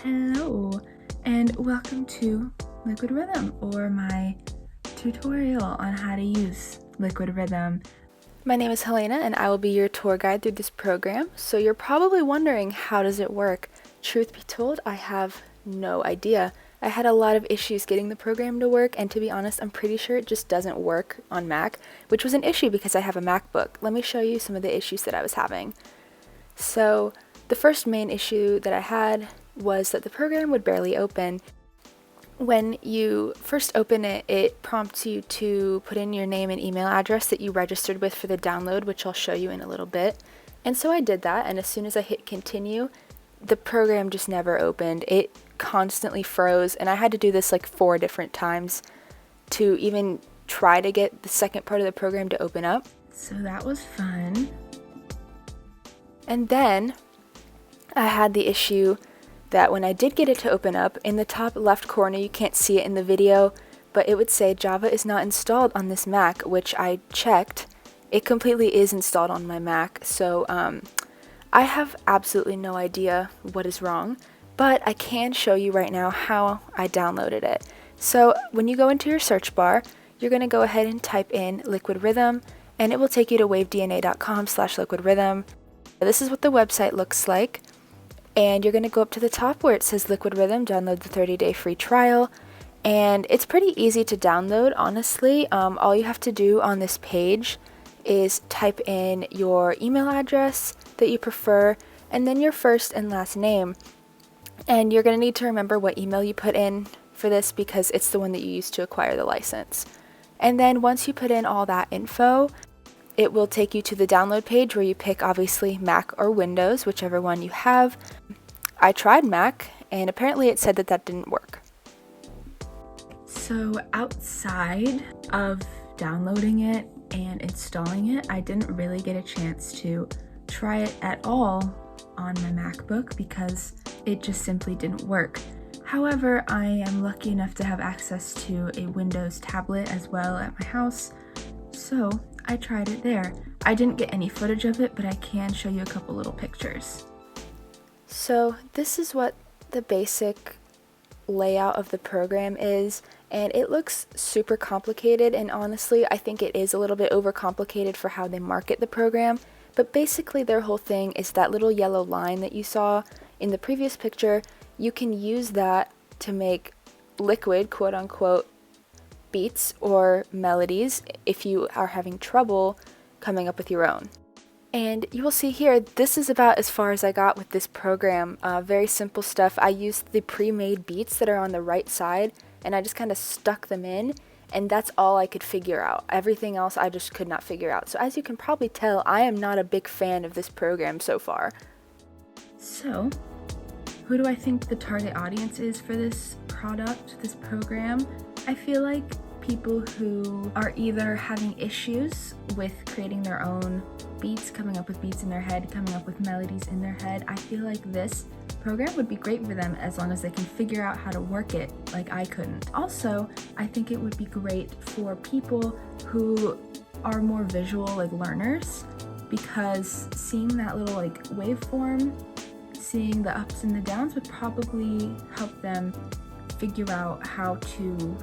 Hello, and welcome to Liquid Rhythm, or my tutorial on how to use Liquid Rhythm. My name is Helena, and I will be your tour guide through this program. So you're probably wondering, how does it work? Truth be told, I have no idea. I had a lot of issues getting the program to work, and to be honest, I'm pretty sure it just doesn't work on Mac, which was an issue because I have a MacBook. Let me show you some of the issues that I was having. So the first main issue that I had was that the program would barely open. When you first open it, it prompts you to put in your name and email address that you registered with for the download, which I'll show you in a little bit. And so I did that, and as soon as I hit continue, the program just never opened. It constantly froze, and I had to do this like 4 different times to even try to get the second part of the program to open up. So that was fun. And then I had the issue that when I did get it to open up, in the top left corner, you can't see it in the video, but it would say Java is not installed on this Mac, which I checked. It completely is installed on my Mac, so I have absolutely no idea what is wrong, but I can show you right now how I downloaded it. So when you go into your search bar, you're going to go ahead and type in Liquid Rhythm, and it will take you to wavedna.com/liquidrhythm. This is what the website looks like. And you're going to go up to the top where it says Liquid Rhythm, download the 30-day free trial. And it's pretty easy to download, honestly. All you have to do on this page is type in your email address that you prefer, and then your first and last name. And you're going to need to remember what email you put in for this because it's the one that you used to acquire the license. And then once you put in all that info, it will take you to the download page where you pick obviously Mac or Windows, whichever one you have. I tried Mac, and apparently it said that that didn't work. So outside of downloading it and installing it, I didn't really get a chance to try it at all on my MacBook because it just simply didn't work. However, I am lucky enough to have access to a Windows tablet as well at my house, so I tried it there. I didn't get any footage of it, but I can show you a couple little pictures. So this is what the basic layout of the program is, and it looks super complicated, and honestly I think it is a little bit overcomplicated for how they market the program, but basically their whole thing is that little yellow line that you saw in the previous picture. You can use that to make liquid, quote unquote, beats or melodies if you are having trouble coming up with your own. And you will see here, this is about as far as I got with this program. Very simple stuff. I used the pre-made beats that are on the right side, and I just kind of stuck them in, and that's all I could figure out. Everything else I just could not figure out. So as you can probably tell, I am not a big fan of this program so far. So, who do I think the target audience is for this product, this program? I feel like people who are either having issues with creating their own beats, coming up with beats in their head, coming up with melodies in their head. I feel like this program would be great for them as long as they can figure out how to work it like I couldn't. Also, I think it would be great for people who are more visual, like learners, because seeing that little like waveform, seeing the ups and the downs would probably help them figure out how to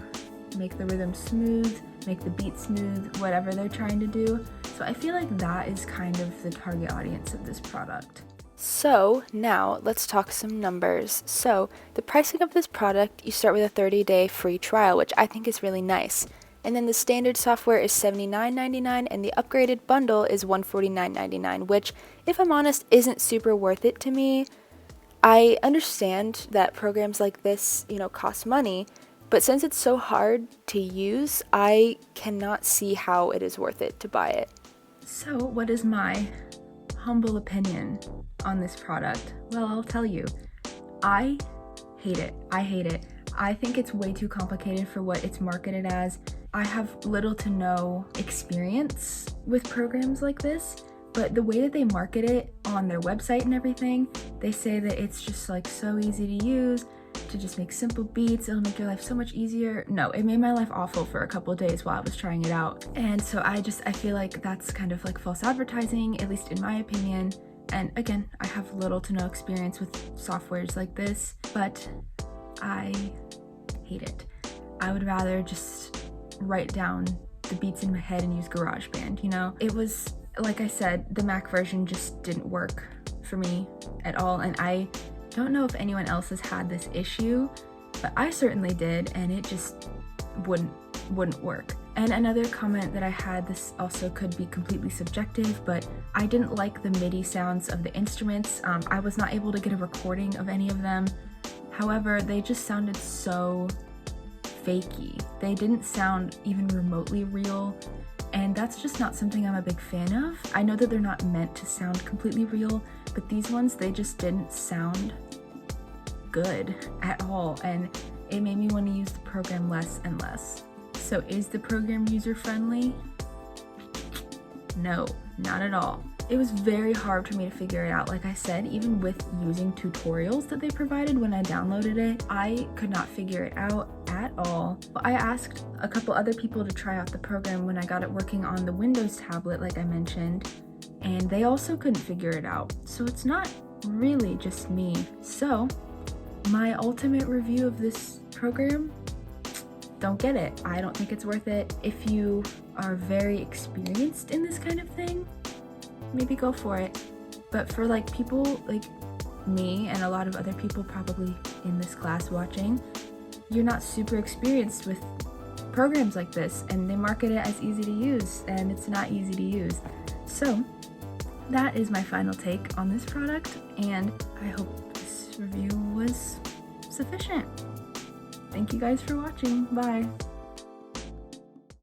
make the rhythm smooth, make the beat smooth, whatever they're trying to do. So I feel like that is kind of the target audience of this product. So now let's talk some numbers. So the pricing of this product, you start with a 30-day free trial, which I think is really nice. And then the standard software is $79.99, and the upgraded bundle is $149.99, which, if I'm honest, isn't super worth it to me. I understand that programs like this, cost money, but since it's so hard to use, I cannot see how it is worth it to buy it. So what is my humble opinion on this product? Well, I'll tell you. I hate it. I think it's way too complicated for what it's marketed as. I have little to no experience with programs like this, but the way that they market it on their website and everything, they say that it's just like so easy to use, to just make simple beats, it'll make your life so much easier. No, it made my life awful for a couple of days while I was trying it out. And so I feel like that's kind of like false advertising, at least in my opinion. And again, I have little to no experience with softwares like this, but I hate it. I would rather just write down the beats in my head and use GarageBand, you know? It was, like I said, the Mac version just didn't work for me at all, and I don't know if anyone else has had this issue, but I certainly did, and it just wouldn't work. And another comment that I had, this also could be completely subjective, but I didn't like the MIDI sounds of the instruments. I was not able to get a recording of any of them. However, they just sounded so fakey. They didn't sound even remotely real, and that's just not something I'm a big fan of. I know that they're not meant to sound completely real, but these ones, they just didn't sound good at all, and it made me want to use the program less and less. So is the program user-friendly? No, not at all. It was very hard for me to figure it out. Like I said, even with using tutorials that they provided when I downloaded it, I could not figure it out at all. I asked a couple other people to try out the program when I got it working on the Windows tablet, like I mentioned, and they also couldn't figure it out. So it's not really just me. So my ultimate review of this program: don't get it. I don't think it's worth it. If you are very experienced in this kind of thing, maybe go for it. But for like people like me and a lot of other people probably in this class watching, you're not super experienced with programs like this, and they market it as easy to use, and it's not easy to use. So that is my final take on this product, and I hope this review was sufficient. Thank you guys for watching. Bye.